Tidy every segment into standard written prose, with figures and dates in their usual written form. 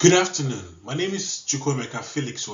Good afternoon. My name is UwameziemFelix.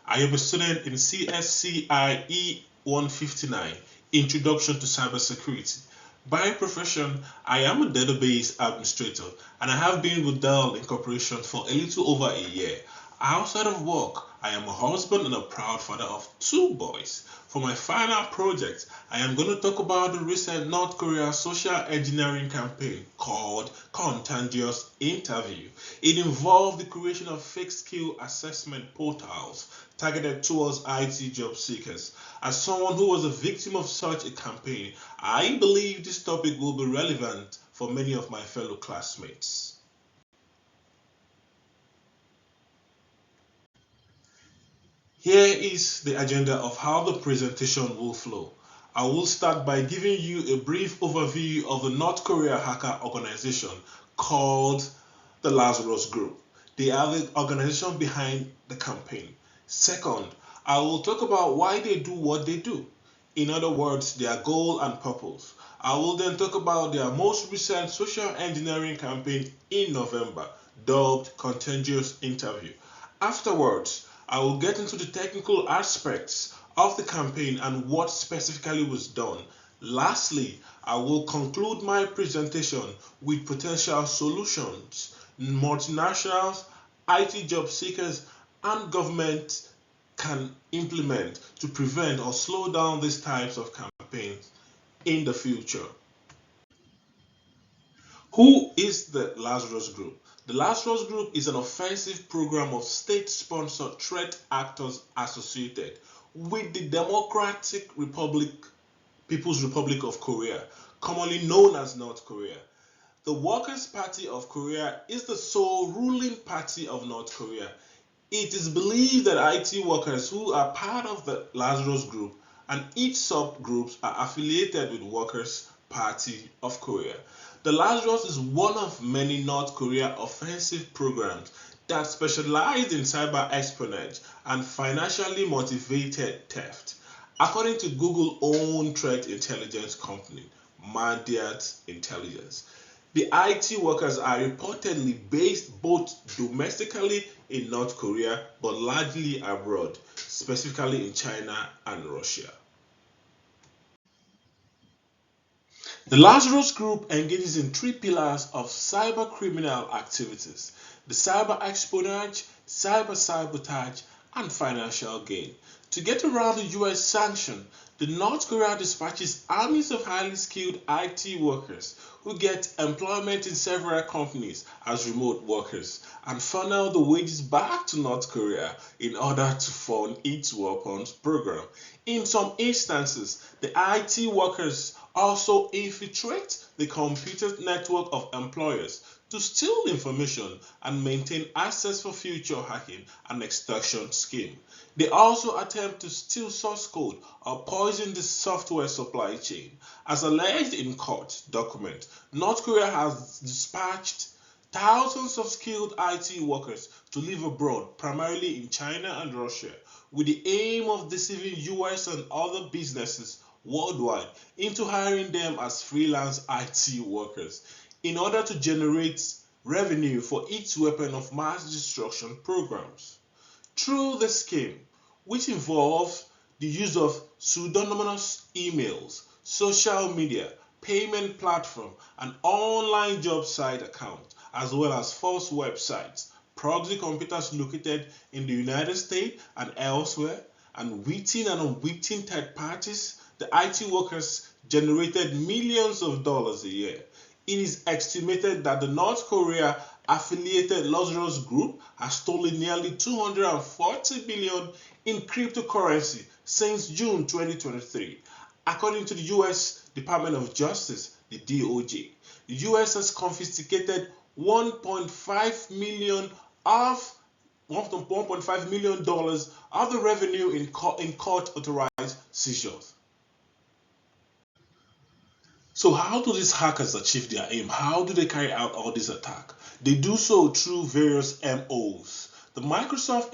I am a student in CSCIE159, Introduction to Cybersecurity. By profession, I am a database administrator and I have been with Dell Incorporation for a little over a year. Outside of work, I am a husband and a proud father of two boys. For my final project, I am going to talk about the recent North Korea social engineering campaign called Contagious Interview. It involved the creation of fake skill assessment portals targeted towards IT job seekers. As someone who was a victim of such a campaign, I believe this topic will be relevant for many of my fellow classmates. Here is the agenda of how the presentation will flow. I will start by giving you a brief overview of the North Korea hacker organization called the Lazarus Group. They are the organization behind the campaign. Second, I will talk about why they do what they do. In other words, their goal and purpose. I will then talk about their most recent social engineering campaign in November, dubbed Contagious Interview. Afterwards, I will get into the technical aspects of the campaign and what specifically was done. Lastly, I will conclude my presentation with potential solutions multinationals, IT job seekers, and government can implement to prevent or slow down these types of campaigns in the future. Who is the Lazarus Group? The Lazarus Group is an offensive program of state-sponsored threat actors associated with the Democratic Republic, People's Republic of Korea, commonly known as North Korea. The Workers' Party of Korea is the sole ruling party of North Korea. It is believed that IT workers who are part of the Lazarus Group and each subgroups are affiliated with Workers' Party of Korea. The Lazarus is one of many North Korea offensive programs that specialize in cyber espionage and financially motivated theft. According to Google-owned threat intelligence company, Mandiant Intelligence, the IT workers are reportedly based both domestically in North Korea but largely abroad, specifically in China and Russia. The Lazarus Group engages in three pillars of cyber criminal activities: the cyber espionage, cyber sabotage, and financial gain. To get around the US sanction, the North Korea dispatches armies of highly skilled IT workers who get employment in several companies as remote workers and funnel the wages back to North Korea in order to fund its weapons program. In some instances, the IT workers also infiltrate the computer network of employers to steal information and maintain access for future hacking and extortion scheme. They also attempt to steal source code or poison the software supply chain. As alleged in court documents, North Korea has dispatched thousands of skilled IT workers to live abroad, primarily in China and Russia, with the aim of deceiving US and other businesses worldwide into hiring them as freelance IT workers in order to generate revenue for its weapon of mass destruction programs. Through the scheme, which involves the use of pseudonymous emails, social media, payment platform, and online job site accounts, as well as false websites, proxy computers located in the United States and elsewhere, and witting and unwitting third parties, the IT workers generated millions of dollars a year. It is estimated that the North Korea affiliated Lazarus Group has stolen nearly 240 billion in cryptocurrency since June 2023. According to the US Department of Justice, the DOJ, the US has confiscated 1.5 million of $1.5 million of the revenue in court authorized seizures. So how do these hackers achieve their aim? How do they carry out all this attack? They do so through various MOs. The Microsoft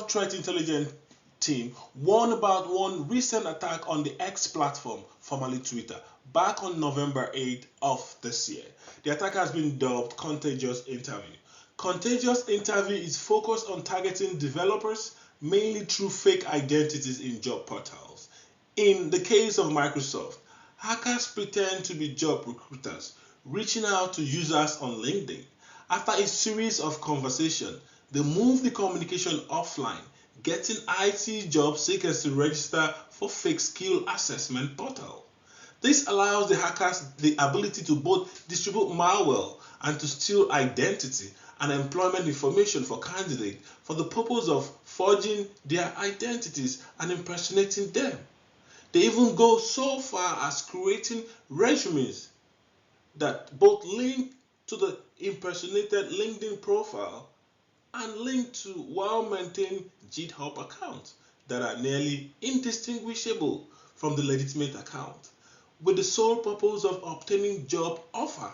Threat Intelligence team warned about one recent attack on the X platform, formerly Twitter, back on November 8th of this year. The attack has been dubbed Contagious Interview. Contagious Interview is focused on targeting developers mainly through fake identities in job portals. In the case of Microsoft, hackers pretend to be job recruiters, reaching out to users on LinkedIn. After a series of conversations, they move the communication offline, getting IT job seekers to register for fake skill assessment portal. This allows the hackers the ability to both distribute malware and to steal identity and employment information for candidates for the purpose of forging their identities and impersonating them. They even go so far as creating resumes that both link to the impersonated LinkedIn profile and link to well-maintained GitHub accounts that are nearly indistinguishable from the legitimate account, with the sole purpose of obtaining job offer.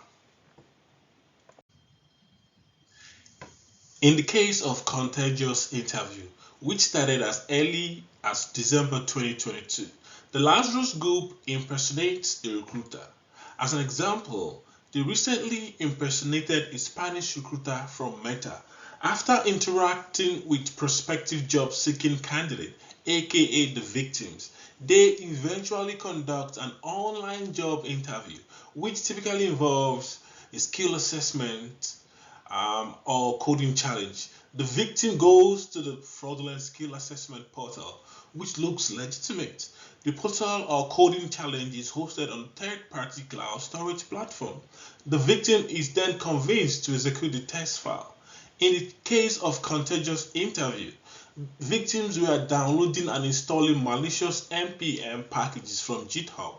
In the case of Contagious Interview, which started as early as December 2022, the Lazarus Group impersonates a recruiter. As an example, they recently impersonated a Spanish recruiter from Meta after interacting with prospective job-seeking candidates, aka the victims. They eventually conduct an online job interview, which typically involves a skill assessment or coding challenge. The victim goes to the fraudulent skill assessment portal, which looks legitimate. The portal or coding challenge is hosted on a third-party cloud storage platform. The victim is then convinced to execute the test file. In the case of Contagious Interview, victims were downloading and installing malicious npm packages from GitHub.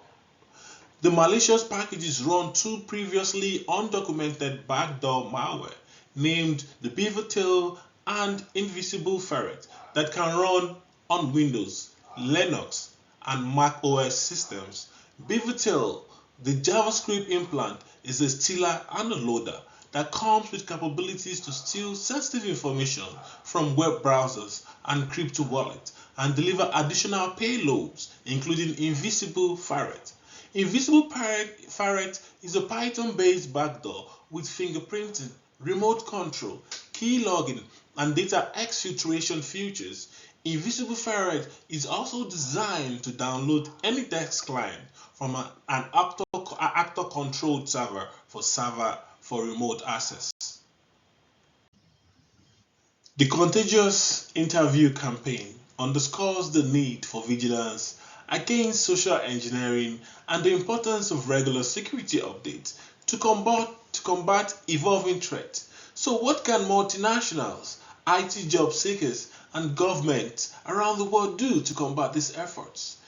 The malicious packages run two previously undocumented backdoor malware named the Beavertail and Invisible Ferret that can run on Windows, Linux, and Mac OS systems. Beavertail, the JavaScript implant, is a stealer and a loader that comes with capabilities to steal sensitive information from web browsers and crypto wallets and deliver additional payloads, including Invisible Ferret. Invisible Ferret is a Python-based backdoor with fingerprinting, remote control, key logging, and data exfiltration features. Invisible Ferret is also designed to download any text client from an actor-controlled server for remote access. The Contagious Interview campaign underscores the need for vigilance against social engineering and the importance of regular security updates to combat evolving threats. So what can multinationals, IT job seekers, and governments around the world do to combat these efforts?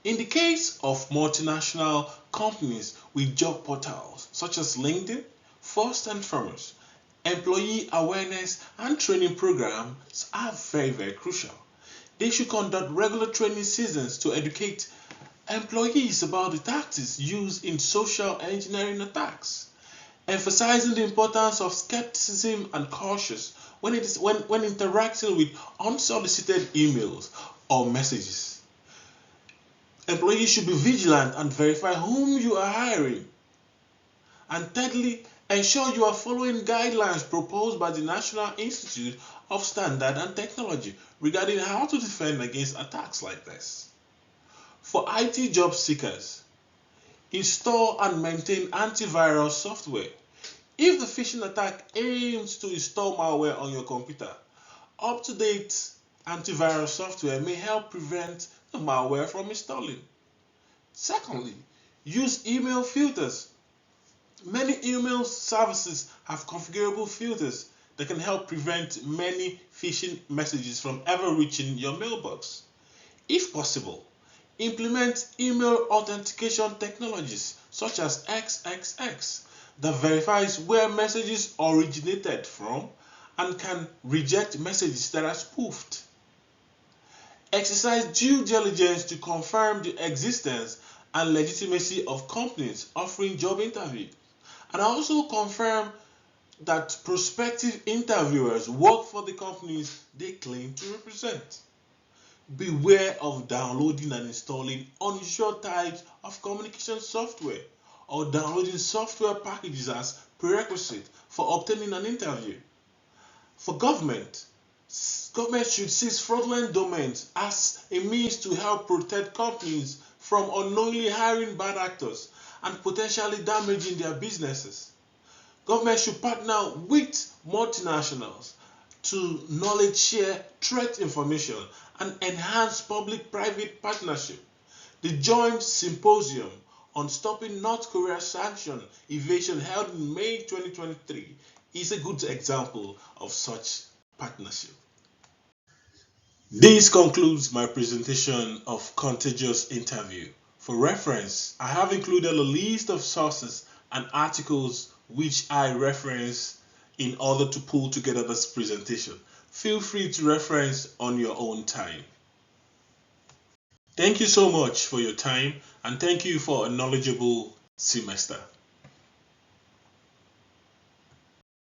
In the case of multinational companies with job portals such as LinkedIn, first and foremost, employee awareness and training programs are very crucial. They should conduct regular training seasons to educate employees about the tactics used in social engineering attacks, emphasizing the importance of skepticism and caution when interacting with unsolicited emails or messages. Employees should be vigilant and verify whom you are hiring. And thirdly, ensure you are following guidelines proposed by the National Institute of Standard and Technology regarding how to defend against attacks like this. For IT job seekers, install and maintain antivirus software. If the phishing attack aims to install malware on your computer, up-to-date antivirus software may help prevent the malware from installing. Secondly, use email filters. Many email services have configurable filters that can help prevent many phishing messages from ever reaching your mailbox. If possible, implement email authentication technologies such as XXX that verifies where messages originated from and can reject messages that are spoofed. Exercise due diligence to confirm the existence and legitimacy of companies offering job interviews, and also confirm that prospective interviewers work for the companies they claim to represent. Beware of downloading and installing unusual types of communication software or downloading software packages as prerequisite for obtaining an interview. For government should seize fraudulent domains as a means to help protect companies from unknowingly hiring bad actors and potentially damaging their businesses. Government should partner with multinationals to knowledge share threat information and enhance public-private partnership. The joint symposium on stopping North Korea's sanction evasion held in May 2023 is a good example of such partnership. This concludes my presentation of Contagious Interview. For reference, I have included a list of sources and articles which I reference in order to pull together this presentation. Feel free to reference on your own time. Thank you so much for your time and thank you for a knowledgeable semester.